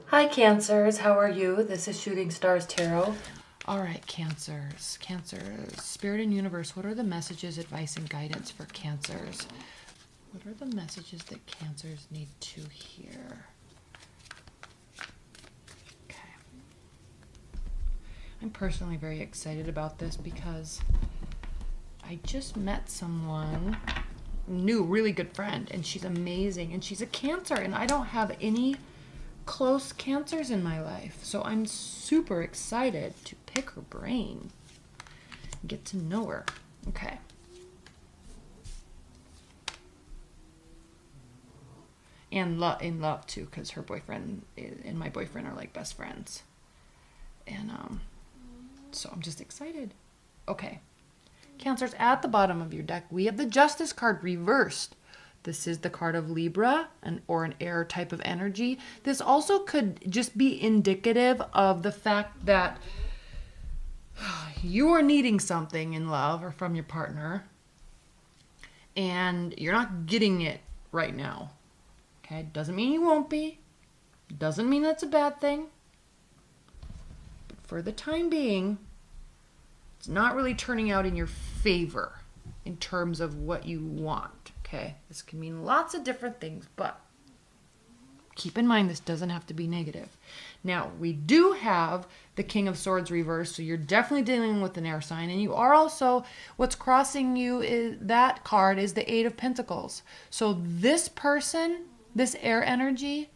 Hi Cancers, how are you? This is Shooting Stars Tarot. All right, Cancers. Cancers. Spirit and Universe, what are the messages, advice, and guidance for Cancers? What are the messages that Cancers need to hear? Okay. I'm personally very excited about this because I just met someone, new, really good friend, and she's amazing, and she's a Cancer, and I don't have any close Cancers in my life. So I'm super excited to pick her brain, get to know her. Okay. And in love too, because her boyfriend and my boyfriend are like best friends. And so I'm just excited. Okay. Cancers, at the bottom of your deck, we have the Justice card reversed. This is the card of Libra or an air type of energy. This also could just be indicative of the fact that you are needing something in love or from your partner and you're not getting it right now. Okay, doesn't mean you won't be. Doesn't mean that's a bad thing. But for the time being, it's not really turning out in your favor in terms of what you want. Okay, this can mean lots of different things, but keep in mind this doesn't have to be negative. Now, we do have the King of Swords reversed, so you're definitely dealing with an air sign, and you are also, what's crossing you is that card is the Eight of Pentacles. So this person, this air energy,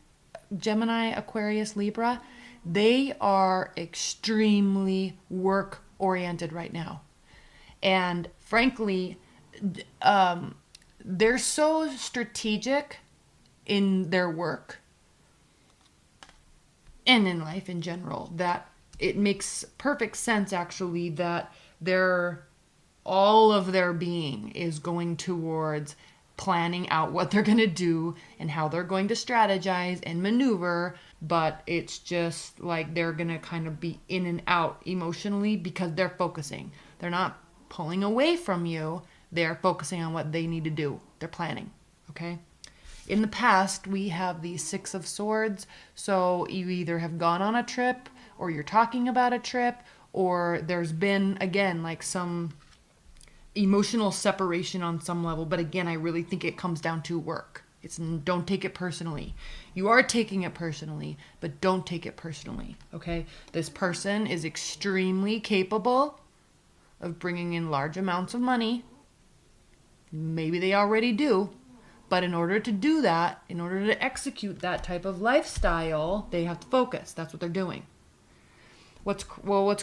Gemini, Aquarius, Libra, they are extremely work-oriented right now. And frankly, they're so strategic in their work and in life in general that it makes perfect sense actually that all of their being is going towards planning out what they're going to do and how they're going to strategize and maneuver, but it's just like they're going to kind of be in and out emotionally because they're focusing. They're not pulling away from you. They're focusing on what they need to do. They're planning, okay? In the past, we have the Six of Swords. So you either have gone on a trip or you're talking about a trip or there's been, again, like some emotional separation on some level. But again, I really think it comes down to work. Don't take it personally. You are taking it personally, but don't take it personally, okay? This person is extremely capable of bringing in large amounts of money. Maybe they already do, but in order to do that, in order to execute that type of lifestyle, they have to focus. That's what they're doing. What's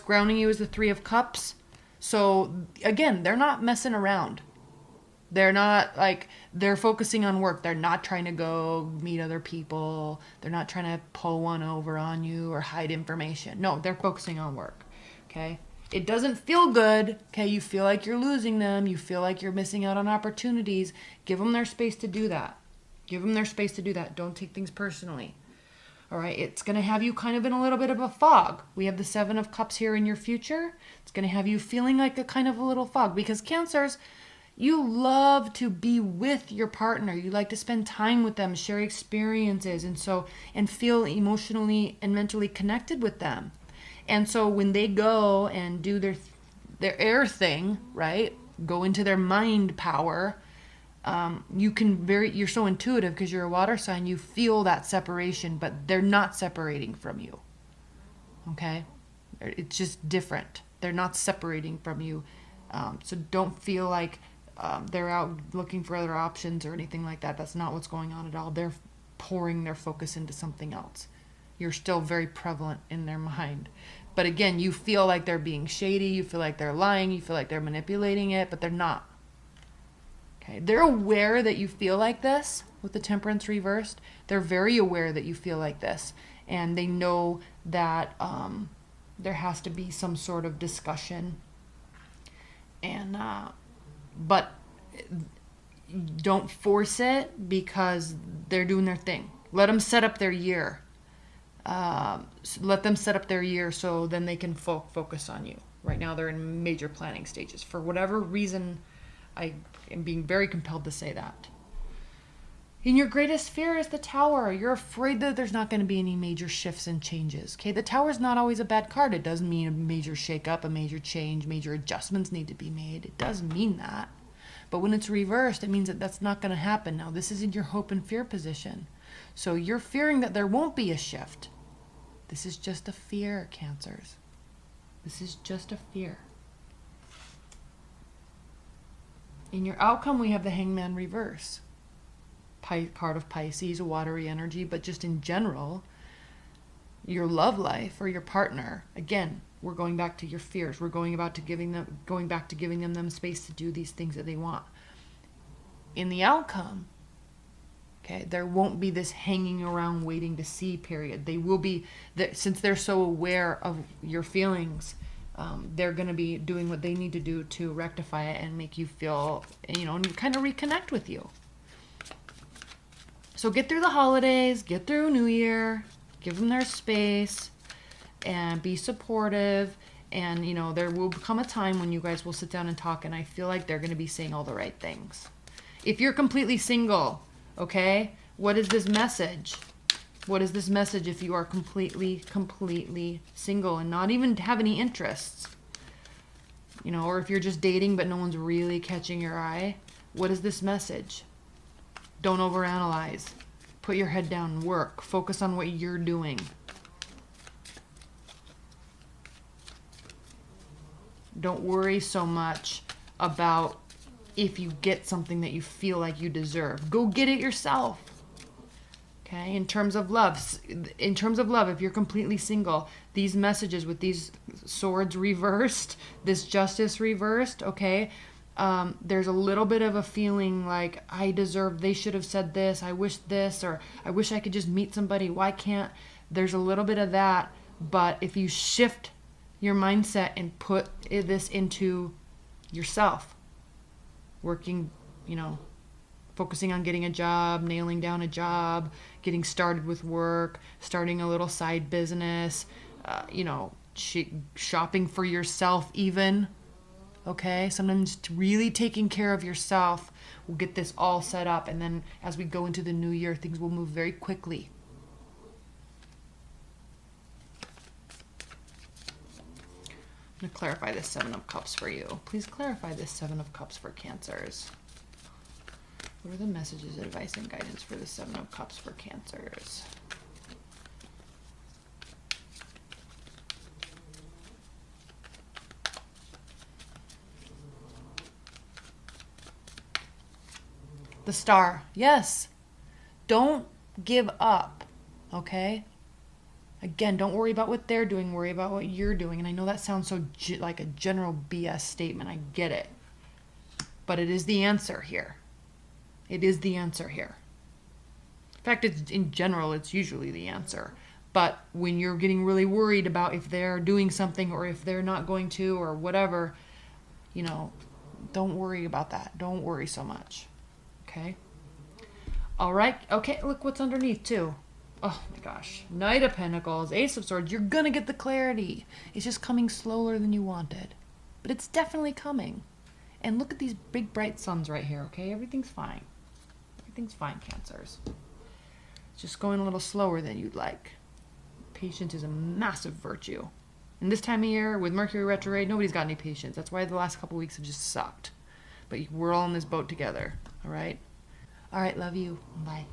grounding you is the Three of Cups. So again, they're not messing around. They're not they're focusing on work. They're not trying to go meet other people. They're not trying to pull one over on you or hide information. No, they're focusing on work. Okay? It doesn't feel good, okay? You feel like you're losing them. You feel like you're missing out on opportunities. Give them their space to do that. Give them their space to do that. Don't take things personally. All right? It's going to have you kind of in a little bit of a fog. We have the Seven of Cups here in your future. It's going to have you feeling like a kind of a little fog because Cancers, you love to be with your partner. You like to spend time with them, share experiences, and feel emotionally and mentally connected with them. And so when they go and do their air thing, right, go into their mind power, you're so intuitive because you're a water sign, you feel that separation, but they're not separating from you, okay? It's just different. They're not separating from you. So don't feel like they're out looking for other options or anything like that. That's not what's going on at all. They're pouring their focus into something else. You're still very prevalent in their mind. But again, you feel like they're being shady. You feel like they're lying. You feel like they're manipulating it, but they're not. Okay, they're aware that you feel like this with the Temperance reversed. They're very aware that you feel like this. And they know that there has to be some sort of discussion. And but don't force it because they're doing their thing. Let them set up their year. Let them set up their year so then they can focus on you. Right now they're in major planning stages. For whatever reason, I am being very compelled to say that. And your greatest fear is the Tower. You're afraid that there's not going to be any major shifts and changes. Okay, the Tower's not always a bad card. It does mean a major shakeup, a major change, major adjustments need to be made. It does mean that. But when it's reversed, it means that that's not going to happen. Now, this is in your hope and fear position. So you're fearing that there won't be a shift. This is just a fear, Cancers. This is just a fear. In your outcome, we have the Hangman reverse. Card of Pisces, a watery energy, but just in general, your love life or your partner, again, we're going back to your fears. We're going back to giving them space to do these things that they want. In the outcome, okay, there won't be this hanging around waiting to see period. They will be, since they're so aware of your feelings, they're going to be doing what they need to do to rectify it and make you feel, and kind of reconnect with you. So get through the holidays, get through New Year, give them their space, and be supportive. And, there will come a time when you guys will sit down and talk, and I feel like they're going to be saying all the right things. If you're completely single, okay, what is this message? What is this message if you are completely single and not even have any interests? Or if you're just dating but no one's really catching your eye, what is this message? Don't overanalyze. Put your head down and work. Focus on what you're doing. Don't worry so much about if you get something that you feel like you deserve. Go get it yourself. Okay? In terms of love, if you're completely single, these messages with these swords reversed, this justice reversed, okay? There's a little bit of a feeling like they should have said this, I wish this, or I wish I could just meet somebody, why can't? There's a little bit of that, but if you shift your mindset and put this into yourself, working, focusing on getting a job, nailing down a job, getting started with work, starting a little side business, shopping for yourself even. Okay, sometimes really taking care of yourself will get this all set up, and then as we go into the new year, things will move very quickly. I'm going to clarify this Seven of Cups for you. Please clarify this Seven of Cups for Cancers. What are the messages, advice, and guidance for the Seven of Cups for Cancers? The Star. Yes. Don't give up. Okay? Again, don't worry about what they're doing. Worry about what you're doing. And I know that sounds so like a general BS statement. I get it. But it is the answer here. It is the answer here. In fact, in general, it's usually the answer. But when you're getting really worried about if they're doing something or if they're not going to or whatever, don't worry about that. Don't worry so much. Okay. All right. Okay. Look what's underneath too. Oh my gosh. Knight of Pentacles, Ace of Swords. You're going to get the clarity. It's just coming slower than you wanted, but it's definitely coming. And look at these big bright suns right here. Okay. Everything's fine. Everything's fine, Cancers. It's just going a little slower than you'd like. Patience is a massive virtue. And this time of year with Mercury retrograde, nobody's got any patience. That's why the last couple weeks have just sucked. But we're all in this boat together. All right? All right, love you. Bye.